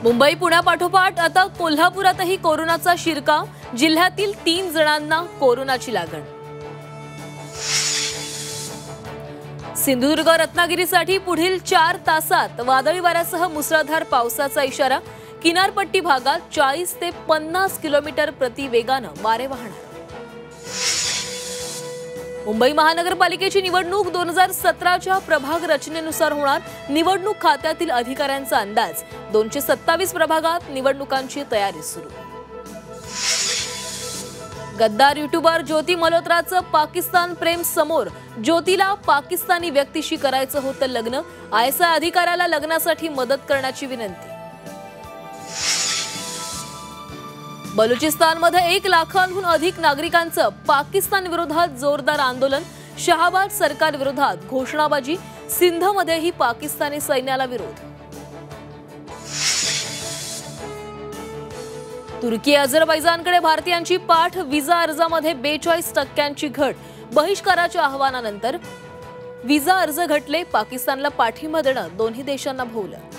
मुंबई पुण्यापाठोपाठ आता कोल्हापुरातही कोरोनाचा शिरकाव। जिल्ह्यातील 3 जणांना कोरोनाची लागण। सिंधुदुर्ग रत्नागिरीसाठी पुढील 4 तासात वादळी वाऱ्यासह मुसळधार पावसाचा इशारा। किनारपट्टी भागात 40 ते 50 किलोमीटर प्रति वेगानं वारे वाहणार। मुंबई महानगरपालिकेची निवडणूक 2017च्या प्रभाग रचनेनुसार होणार। निवडणूक खात्यातील अधिकाऱ्यांचा अंदाज 227 प्रभागात निवडणुकांची तयारी सुरू। गद्दार युट्यूबर ज्योती मल्होत्राचं पाकिस्तान प्रेम समोर। ज्योतीला पाकिस्तानी व्यक्तीशी करायचं होतं लग्न। आयएसआय अधिकाऱ्याला लग्नासाठी मदत करण्याची विनंती। बलुचिस्तानमध्ये 1 लाखांहून अधिक नागरिकांचं पाकिस्तान विरोधात जोरदार आंदोलन। शहाबाज सरकार विरोधात घोषणाबाजी। सिंधमध्येही पाकिस्तानी सैन्याला विरोध। तुर्की अझरबैजानकडे भारतीयांची पाठ। व्हिसा अर्जामध्ये 42% घट। बहिष्काराच्या आवाहनानंतर व्हिसा अर्ज घटले। पाकिस्तानला पाठिंबा देणं दोन्ही देशांना भोवलं।